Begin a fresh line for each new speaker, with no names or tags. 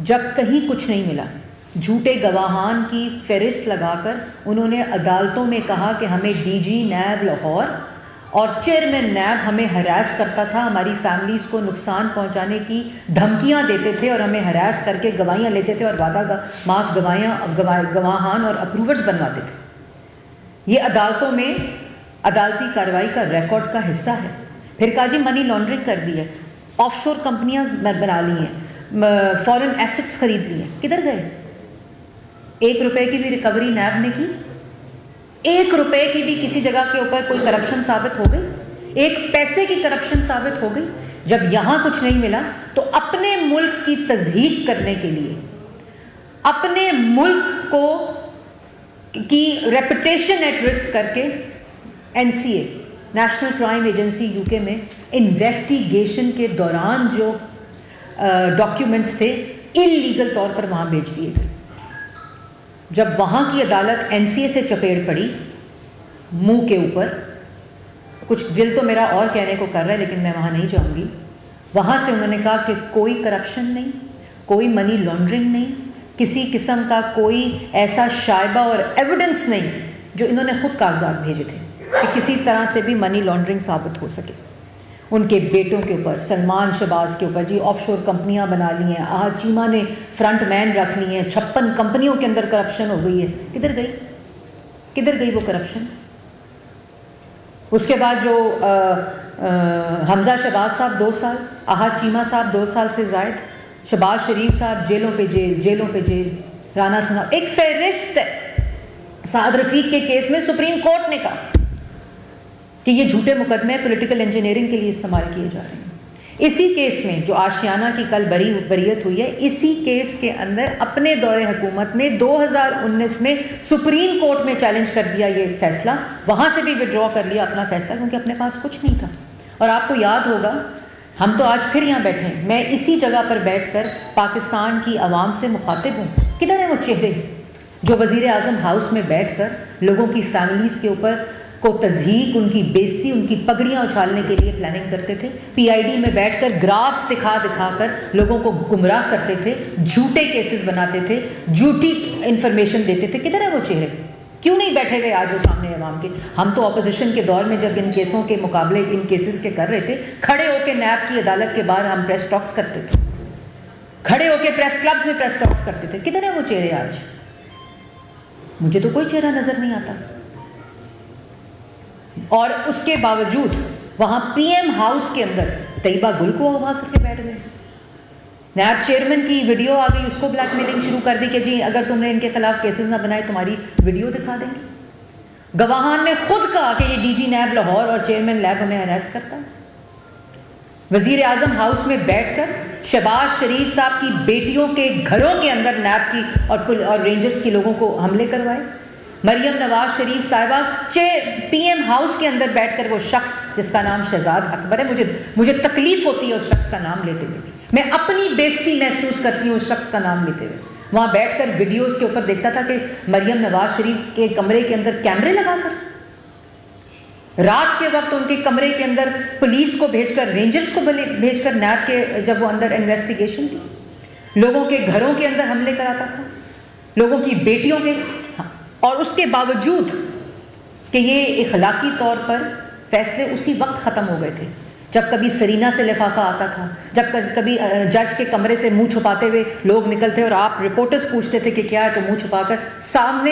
جب کہیں کچھ نہیں ملا، جھوٹے گواہان کی فہرست لگا کر انہوں نے عدالتوں میں کہا کہ ہمیں ڈی جی نیب لاہور اور چیئرمین نیب ہمیں ہراس کرتا تھا، ہماری فیملیز کو نقصان پہنچانے کی دھمکیاں دیتے تھے اور ہمیں ہراس کر کے گواہیاں لیتے تھے اور وعدہ معاف گواہان اور اپروورز بنواتے تھے۔ یہ عدالتوں میں عدالتی کارروائی کا ریکارڈ کا حصہ ہے۔ پھر کہا جی منی لانڈرنگ کر دی ہے، آف شور کمپنیاں بنا لی ہیں، فورن ایسٹس خرید لی ہیں، کدھر گئے؟ 1 روپے کی بھی ریکوری نیب نے کی؟ 1 روپے کی بھی کسی جگہ کے اوپر کوئی کرپشن ثابت ہو گئی؟ 1 پیسے کی کرپشن ثابت ہو گئی؟ جب یہاں کچھ نہیں ملا تو اپنے ملک کی تضحیک کرنے کے لیے، اپنے ملک کو کی ریپوٹیشن ایٹ رسک کر کے NCA national crime agency UK میں انویسٹیگیشن کے دوران جو ڈاکیومنٹس تھے انلیگل طور پر وہاں بھیج دیے گئے۔ جب وہاں کی عدالت NCA سے چپیڑ پڑی منہ کے اوپر، کچھ دل تو میرا اور کہنے کو کر رہا ہے لیکن میں وہاں نہیں جاؤں گی، وہاں سے انہوں نے کہا کہ کوئی کرپشن نہیں، کوئی منی لانڈرنگ نہیں، کسی قسم کا کوئی ایسا شائبہ اور ایویڈنس نہیں جو انہوں نے خود کاغذات بھیجے تھے کہ کسی طرح سے بھی منی لانڈرنگ ثابت ہو سکے۔ ان کے بیٹوں کے اوپر، سلمان شہباز کے اوپر جی آف شور کمپنیاں بنا لی ہیں، آج چیمہ نے فرنٹ مین رکھ لی ہیں، 56 کمپنیوں کے اندر کرپشن ہو گئی ہے، کدھر گئی؟ کدھر گئی وہ کرپشن؟ اس کے بعد جو حمزہ شہباز صاحب 2 سال، احد چیمہ صاحب 2 سال سے زائد، شہباز شریف صاحب جیلوں پہ جیل، جیلوں پہ جیل، رانا ثنا، ایک فہرست ہے۔ سعد رفیق کے کیس میں سپریم کورٹ نے کہا کہ یہ جھوٹے مقدمے پولیٹیکل انجینئرنگ کے لیے استعمال کیے جا رہے ہیں۔ اسی کیس میں جو آشیانہ کی کل بریت ہوئی ہے، اسی کیس کے اندر اپنے دور حکومت میں 2019 میں سپریم کورٹ میں چیلنج کر دیا یہ فیصلہ، وہاں سے بھی وڈرا کر لیا اپنا فیصلہ کیونکہ اپنے پاس کچھ نہیں تھا۔ اور آپ کو یاد ہوگا، ہم تو آج پھر یہاں بیٹھے ہیں، میں اسی جگہ پر بیٹھ کر پاکستان کی عوام سے مخاطب ہوں۔ کدھر ہیں وہ چہرے جو وزیر اعظم ہاؤس میں بیٹھ کر لوگوں کی فیملیز کے اوپر کو تضحیک، ان کی بےزتی، ان کی پگڑیاں اچھالنے کے لیے پلاننگ کرتے تھے، PID میں بیٹھ کر گرافس دکھا کر لوگوں کو گمراہ کرتے تھے، جھوٹے کیسز بناتے تھے، جھوٹی انفارمیشن دیتے تھے؟ کدھر ہیں وہ چہرے؟ کیوں نہیں بیٹھے ہوئے آج وہ سامنے عوام کے؟ ہم تو اپوزیشن کے دور میں جب ان کیسوں کے مقابلے ان کیسز کے کر رہے تھے، کھڑے ہو کے نیب کی عدالت کے باہر ہم پریس ٹاکس کرتے تھے، کھڑے ہو کے پریس کلبز میں پریس ٹاکس کرتے تھے۔ کدھر ہیں وہ چہرے آج؟ مجھے تو کوئی چہرہ نظر نہیں آتا۔ اور اس کے باوجود وہاں PM ہاؤس کے اندر طیبہ گل کو اغوا کر کے بیٹھ گئے۔ نیب چیئرمین کی ویڈیو آ گئی، اس کو بلیک میلنگ شروع کر دی کہ جی اگر تم نے ان کے خلاف کیسز نہ بنائے تمہاری ویڈیو دکھا دیں گے۔ گواہان نے خود کہا کہ یہ DG نیب لاہور اور چیئرمین لیب ہمیں ہراس کرتا ہے۔ وزیر اعظم ہاؤس میں بیٹھ کر شہباز شریف صاحب کی بیٹیوں کے گھروں کے اندر نیب کی اور رینجرز کے لوگوں کو حملے کروائے۔ مریم نواز شریف صاحبہ PM ہاؤس کے اندر بیٹھ کر وہ شخص جس کا نام شہزاد اکبر ہے، مجھے تکلیف ہوتی ہے اس شخص کا نام لیتے ہوئے، میں اپنی بےزتی محسوس کرتی ہوں اس شخص کا نام لیتے ہوئے۔ وہاں بیٹھ کر ویڈیوز کے اوپر دیکھتا تھا کہ مریم نواز شریف کے کمرے کے اندر کیمرے لگا کر، رات کے وقت ان کے کمرے کے اندر پولیس کو بھیج کر، رینجرز کو بھیج کر، نیب کے جب وہ اندر انویسٹیگیشن تھی، لوگوں کے گھروں کے اندر حملے کراتا تھا، لوگوں کی بیٹیوں کے، اور اس کے باوجود کہ یہ اخلاقی طور پر فیصلے اسی وقت ختم ہو گئے تھے جب کبھی سرینا سے لفافہ آتا تھا، جب کبھی جج کے کمرے سے منہ چھپاتے ہوئے لوگ نکلتے اور آپ رپورٹرز پوچھتے تھے کہ کیا ہے تو منہ چھپا کر سامنے